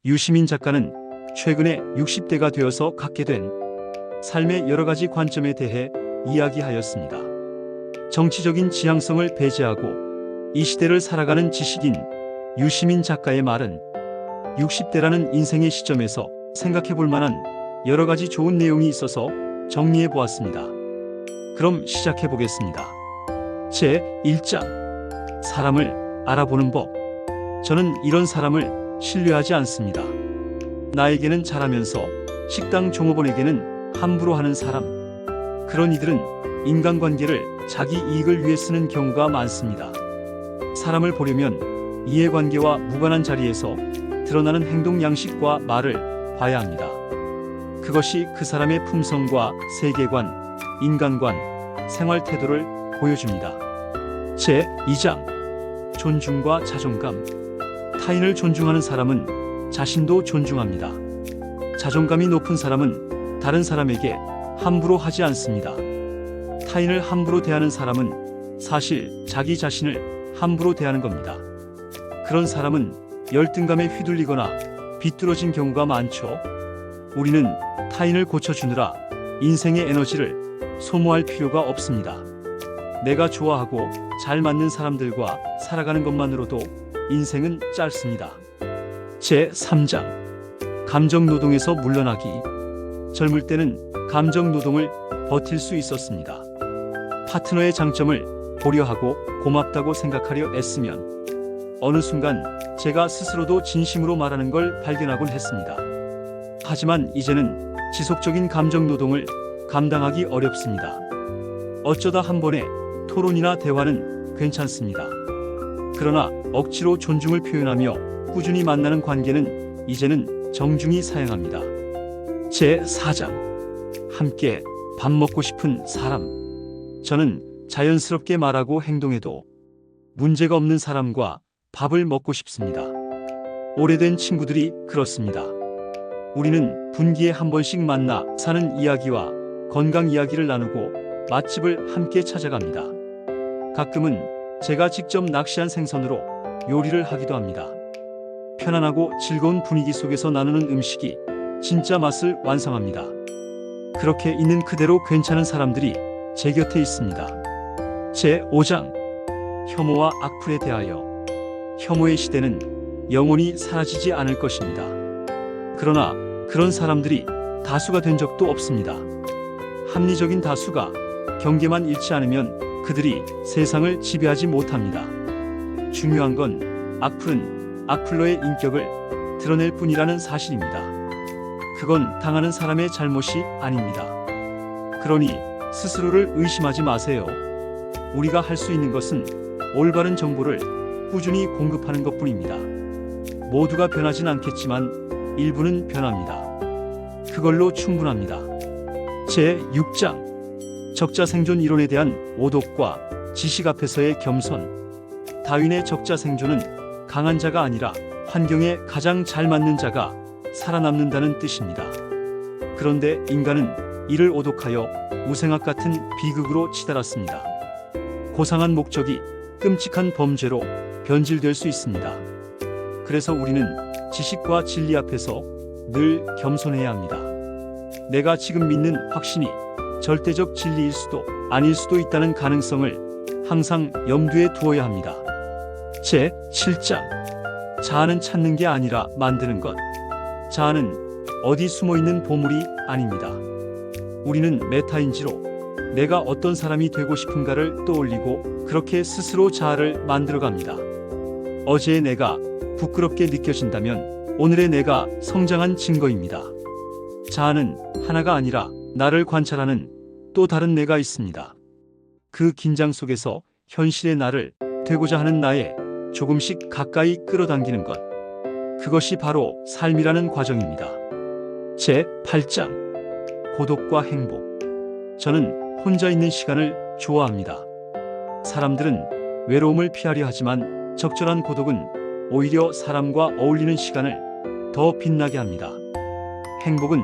유시민 작가는 최근에 60대가 되어서 갖게 된 삶의 여러 가지 관점에 대해 이야기하였습니다. 정치적인 지향성을 배제하고 이 시대를 살아가는 지식인 유시민 작가의 말은 60대라는 인생의 시점에서 생각해 볼 만한 여러 가지 좋은 내용이 있어서 정리해 보았습니다. 그럼 시작해 보겠습니다. 제1장 사람을 알아보는 법. 저는 이런 사람을 신뢰하지 않습니다. 나에게는 잘하면서 식당 종업원에게는 함부로 하는 사람. 그런 이들은 인간관계를 자기 이익을 위해 쓰는 경우가 많습니다. 사람을 보려면 이해관계와 무관한 자리에서 드러나는 행동 양식과 말을 봐야 합니다. 그것이 그 사람의 품성과 세계관, 인간관, 생활 태도를 보여줍니다. 제2장 존중과 자존감. 타인을 존중하는 사람은 자신도 존중합니다. 자존감이 높은 사람은 다른 사람에게 함부로 하지 않습니다. 타인을 함부로 대하는 사람은 사실 자기 자신을 함부로 대하는 겁니다. 그런 사람은 열등감에 휘둘리거나 비뚤어진 경우가 많죠. 우리는 타인을 고쳐주느라 인생의 에너지를 소모할 필요가 없습니다. 내가 좋아하고 잘 맞는 사람들과 살아가는 것만으로도 인생은 짧습니다. 제3장 감정노동에서 물러나기. 젊을 때는 감정노동을 버틸 수 있었습니다. 파트너의 장점을 고려하고 고맙다고 생각하려 애쓰면 어느 순간 제가 스스로도 진심으로 말하는 걸 발견하곤 했습니다. 하지만 이제는 지속적인 감정노동을 감당하기 어렵습니다. 어쩌다 한 번의 토론이나 대화는 괜찮습니다. 그러나 억지로 존중을 표현하며 꾸준히 만나는 관계는 이제는 정중히 사양합니다. 제4장 함께 밥 먹고 싶은 사람. 저는 자연스럽게 말하고 행동해도 문제가 없는 사람과 밥을 먹고 싶습니다. 오래된 친구들이 그렇습니다. 우리는 분기에 한 번씩 만나 사는 이야기와 건강 이야기를 나누고 맛집을 함께 찾아갑니다. 가끔은 제가 직접 낚시한 생선으로 요리를 하기도 합니다. 편안하고 즐거운 분위기 속에서 나누는 음식이 진짜 맛을 완성합니다. 그렇게 있는 그대로 괜찮은 사람들이 제 곁에 있습니다. 제5장 혐오와 악플에 대하여. 혐오의 시대는 영원히 사라지지 않을 것입니다. 그러나 그런 사람들이 다수가 된 적도 없습니다. 합리적인 다수가 경계만 잃지 않으면 그들이 세상을 지배하지 못합니다. 중요한 건 악플은 악플러의 인격을 드러낼 뿐이라는 사실입니다. 그건 당하는 사람의 잘못이 아닙니다. 그러니 스스로를 의심하지 마세요. 우리가 할 수 있는 것은 올바른 정보를 꾸준히 공급하는 것뿐입니다. 모두가 변하진 않겠지만 일부는 변합니다. 그걸로 충분합니다. 제6장 적자생존 이론에 대한 오독과 지식 앞에서의 겸손. 다윈의 적자생존은 강한 자가 아니라 환경에 가장 잘 맞는 자가 살아남는다는 뜻입니다. 그런데 인간은 이를 오독하여 우생학 같은 비극으로 치달았습니다. 고상한 목적이 끔찍한 범죄로 변질될 수 있습니다. 그래서 우리는 지식과 진리 앞에서 늘 겸손해야 합니다. 내가 지금 믿는 확신이 절대적 진리일 수도 아닐 수도 있다는 가능성을 항상 염두에 두어야 합니다. 제7장 자아는 찾는 게 아니라 만드는 것. 자아는 어디 숨어있는 보물이 아닙니다. 우리는 메타인지로 내가 어떤 사람이 되고 싶은가를 떠올리고 그렇게 스스로 자아를 만들어갑니다. 어제의 내가 부끄럽게 느껴진다면 오늘의 내가 성장한 증거입니다. 자아는 하나가 아니라 나를 관찰하는 또 다른 내가 있습니다. 그 긴장 속에서 현실의 나를 되고자 하는 나에 조금씩 가까이 끌어당기는 것. 그것이 바로 삶이라는 과정입니다. 제8장 고독과 행복. 저는 혼자 있는 시간을 좋아합니다. 사람들은 외로움을 피하려 하지만 적절한 고독은 오히려 사람과 어울리는 시간을 더 빛나게 합니다. 행복은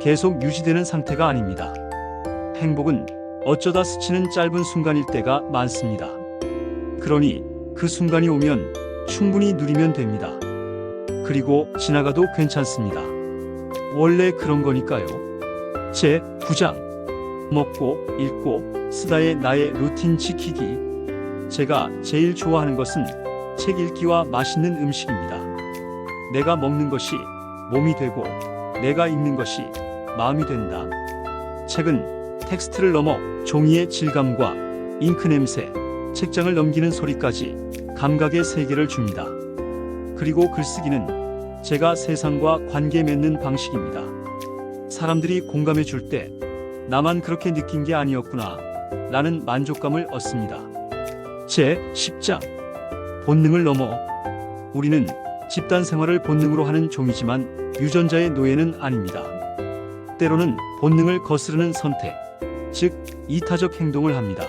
계속 유지되는 상태가 아닙니다. 행복은 어쩌다 스치는 짧은 순간일 때가 많습니다. 그러니 그 순간이 오면 충분히 누리면 됩니다. 그리고 지나가도 괜찮습니다. 원래 그런 거니까요. 제 9장 먹고 읽고 쓰다의 나의 루틴 지키기. 제가 제일 좋아하는 것은 책 읽기와 맛있는 음식입니다. 내가 먹는 것이 몸이 되고 내가 읽는 것이 마음이 된다. 책은 텍스트를 넘어 종이의 질감과 잉크 냄새, 책장을 넘기는 소리까지 감각의 세계를 줍니다. 그리고 글쓰기는 제가 세상과 관계 맺는 방식입니다. 사람들이 공감해 줄 때 나만 그렇게 느낀 게 아니었구나 라는 만족감을 얻습니다. 제 10장 본능을 넘어. 우리는 집단 생활을 본능으로 하는 종이지만 유전자의 노예는 아닙니다. 때로는 본능을 거스르는 선택, 즉 이타적 행동을 합니다.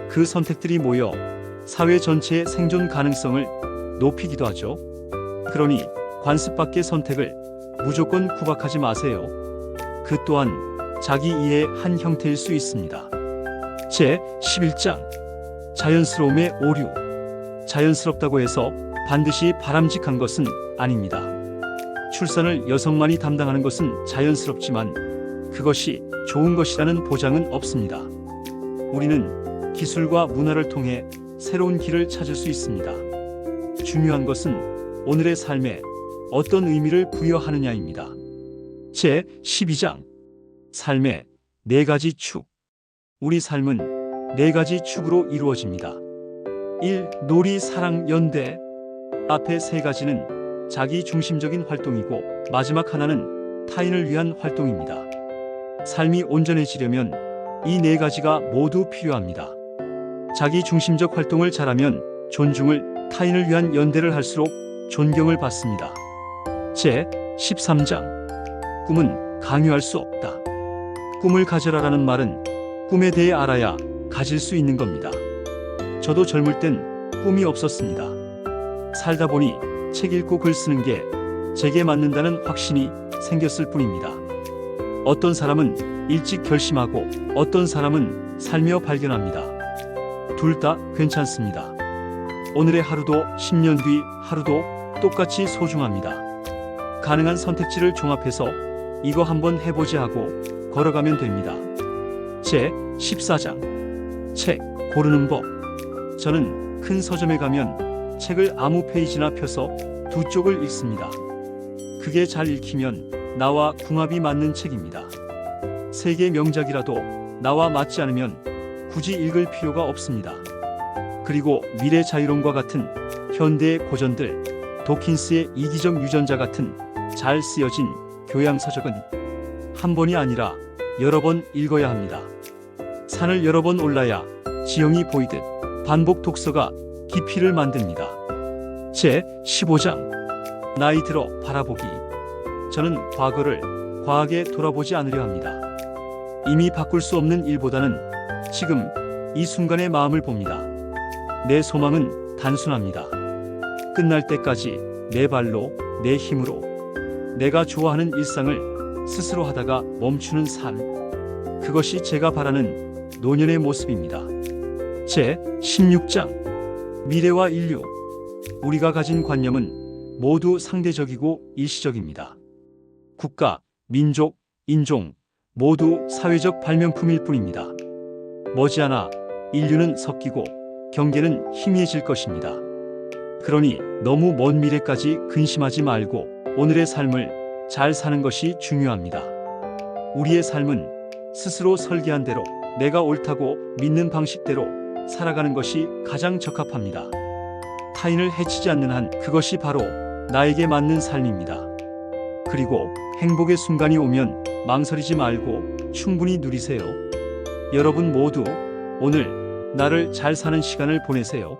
그 선택들이 모여 사회 전체의 생존 가능성을 높이기도 하죠. 그러니 관습 밖의 선택을 무조건 구박하지 마세요. 그 또한 자기 이해의 한 형태일 수 있습니다. 제 11장 자연스러움의 오류. 자연스럽다고 해서 반드시 바람직한 것은 아닙니다. 출산을 여성만이 담당하는 것은 자연스럽지만 그것이 좋은 것이라는 보장은 없습니다. 우리는 기술과 문화를 통해 새로운 길을 찾을 수 있습니다. 중요한 것은 오늘의 삶에 어떤 의미를 부여하느냐입니다. 제 12장 삶의 4가지 축. 우리 삶은 4가지 축으로 이루어집니다. 1. 놀이, 사랑, 연대. 앞에 3가지는 자기 중심적인 활동이고 마지막 하나는 타인을 위한 활동입니다. 삶이 온전해지려면 이 4가지가 모두 필요합니다. 자기 중심적 활동을 잘하면 존중을, 타인을 위한 연대를 할수록 존경을 받습니다. 제 13장 꿈은 강요할 수 없다. 꿈을 가져라라는 말은 꿈에 대해 알아야 가질 수 있는 겁니다. 저도 젊을 땐 꿈이 없었습니다. 살다 보니 책 읽고 글 쓰는 게 제게 맞는다는 확신이 생겼을 뿐입니다. 어떤 사람은 일찍 결심하고 어떤 사람은 살며 발견합니다. 둘 다 괜찮습니다. 오늘의 하루도 10년 뒤 하루도 똑같이 소중합니다. 가능한 선택지를 종합해서 이거 한번 해보지 하고 걸어가면 됩니다. 제 14장 책 고르는 법. 저는 큰 서점에 가면 책을 아무 페이지나 펴서 2쪽을 읽습니다. 그게 잘 읽히면 나와 궁합이 맞는 책입니다. 세계 명작이라도 나와 맞지 않으면 굳이 읽을 필요가 없습니다. 그리고 미래 자유론과 같은 현대의 고전들, 도킨스의 이기적 유전자 같은 잘 쓰여진 교양서적은 한 번이 아니라 여러 번 읽어야 합니다. 산을 여러 번 올라야 지형이 보이듯 반복 독서가 깊이를 만듭니다. 제 15장 나이 들어 바라보기. 저는 과거를 과하게 돌아보지 않으려 합니다. 이미 바꿀 수 없는 일보다는 지금 이 순간의 마음을 봅니다. 내 소망은 단순합니다. 끝날 때까지 내 발로, 내 힘으로 내가 좋아하는 일상을 스스로 하다가 멈추는 삶. 그것이 제가 바라는 노년의 모습입니다. 제 16장 미래와 인류. 우리가 가진 관념은 모두 상대적이고 일시적입니다. 국가, 민족, 인종 모두 사회적 발명품일 뿐입니다. 머지않아 인류는 섞이고 경계는 희미해질 것입니다. 그러니 너무 먼 미래까지 근심하지 말고 오늘의 삶을 잘 사는 것이 중요합니다. 우리의 삶은 스스로 설계한 대로 내가 옳다고 믿는 방식대로 살아가는 것이 가장 적합합니다. 타인을 해치지 않는 한 그것이 바로 나에게 맞는 삶입니다. 그리고 행복의 순간이 오면 망설이지 말고 충분히 누리세요. 여러분 모두 오늘 나를 잘 사는 시간을 보내세요.